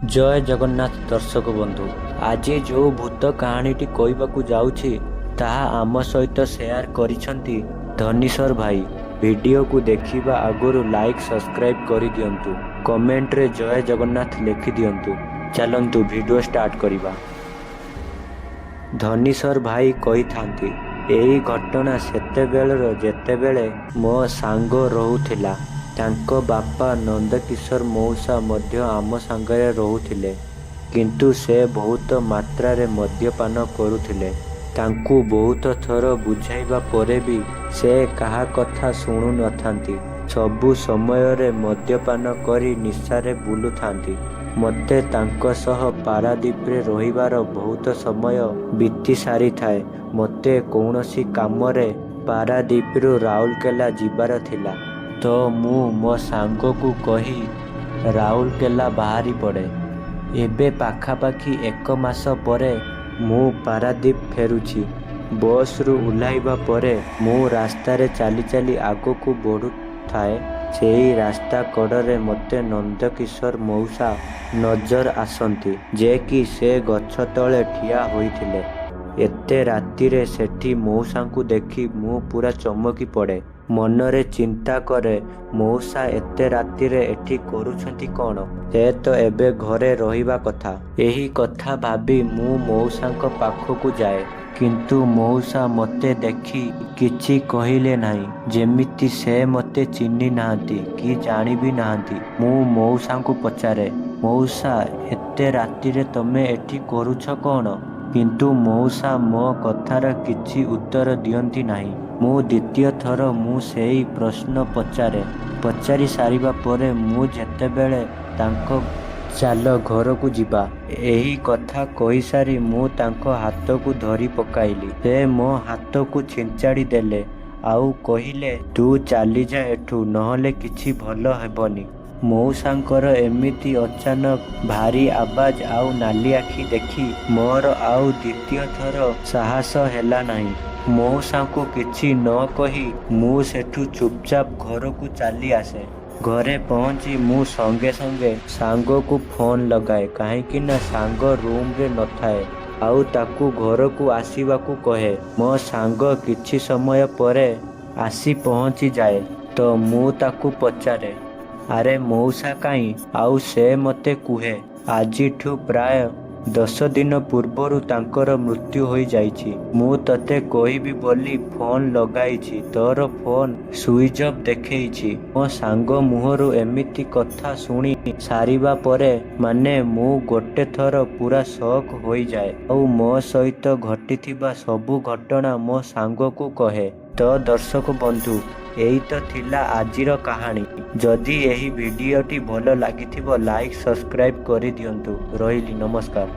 जय जगन्नाथ दर्शक बंधु। आज जो भूत कहानीटी कहवाकू जाऊछि ताहा आम सहित शेयर करिसंती धनीश्वर भाई। वीडियो को देखिबा आगुरु लाइक सब्सक्राइब करि दियंतु, कमेंट रे जय जगन्नाथ लिखि दियंतु। चलंतु वीडियो स्टार्ट करिबा। धनीश्वर भाई कही थांती एही घटना सेतेबेଳर जेतेबेळे मो सांग रहुथिला। तांको बापा नंदकिशोर मौसा मध्य आम सांगरे रहुथिले, किंतु से बहुत मात्रारे मद्यपान करुथिले। तांकू बहुत थर बुझाइबा परे भी से कहा कथा शुणु नथांती। सबु समयरे मद्यपान करी निशारे बुलुथांती। मते तांको सह पारादीपरे रहिबार बहुत समय बीती सारी थाए। मते कौनसी कामरे पारादीपरू राउरकेला जिबार थिला, तो मु मो सांग को कही राउरकेला बाहरी पड़े। एबे पाखापाखी 1 मास परे मु पारादीप फेरुछि। बस रु उल्लाइबा परे मु रास्तारे चाली चाली आगो को बढ़ु थाए। सेही रास्ता कड़रे मते नंदकिशोर मौसा नजर आसंती, जे कि से गछ तले ठिया होइथिले। एते रातिरे सेठी मौसा को देखी मु पूरा चमकी पड़े। मनरे चिंता करे मौसा एते रातिरे एठी करूछंती कौन? से तो एबे घरे रहिबा कथा। एही कथा भाबी मु मौसांक पाखकू जाए, किंतु मौसा मते देखी किछि कहिले नाही, जेमिति से मते चिन्ही नाहांती कि जानी भी नाहांती। मु मौसांकू पचारे, मौसा एते रातिरे तमे एठी करूछ कौन? किंतु मौसा मो कथार किछि उत्तर दियंती नाही। मु द्वितीय थर मु सेही प्रश्न पचारि सारिबा परे मु जेतेबेळे तांको चाल घर को जिबा एही कथा कही सारी मु तांको हाथ को धरी पकाइली। से मो हाथ को छिंचाड़ी देले आउ कहिले, तू चाली जा एठू, नहले किछि भलो हेबनी। मौसांकर एमिति अचानक भारी आवाज आउ नाली आखि देखी मोर आउ द्वितीय थर साहस हेला नाही। मौसा को किछि न कही मु सेठू चुपचाप घर को चली आसे। घरे पहुंची मु संगे संगे सांग को फोन लगाए, कहीं ना सांग रूम रे न थाए। आउ ताकू घर को आसीबा को कहे। मो सांग किछि समय परे आसी पहुंची जाए, तो मु ताकू पचारे, अरे मौसा काई? आउ से मते कुहे, आजिठू प्राय 10 दिन पूर्वरु तांकर मृत्यु होई जाइछि। मु तते कहिबी बोली फोन लगाइछि, तोर फोन स्विच ऑफ देखैछि। मो सांग मुहरु एमिति कथा शुणी सारिबा परे माने मु गोटे थर पूरा शॉक होई जाए। आउ मो सहित घटिथिबा सबु घटना मो सांग को कहे। तो दर्शक बंधु, एही तो थिला आजिर कहानी। जदि एही वीडियोटी भलो लागिथिबो लाइक सब्सक्राइब करि दियंतु। रहिली, नमस्कार।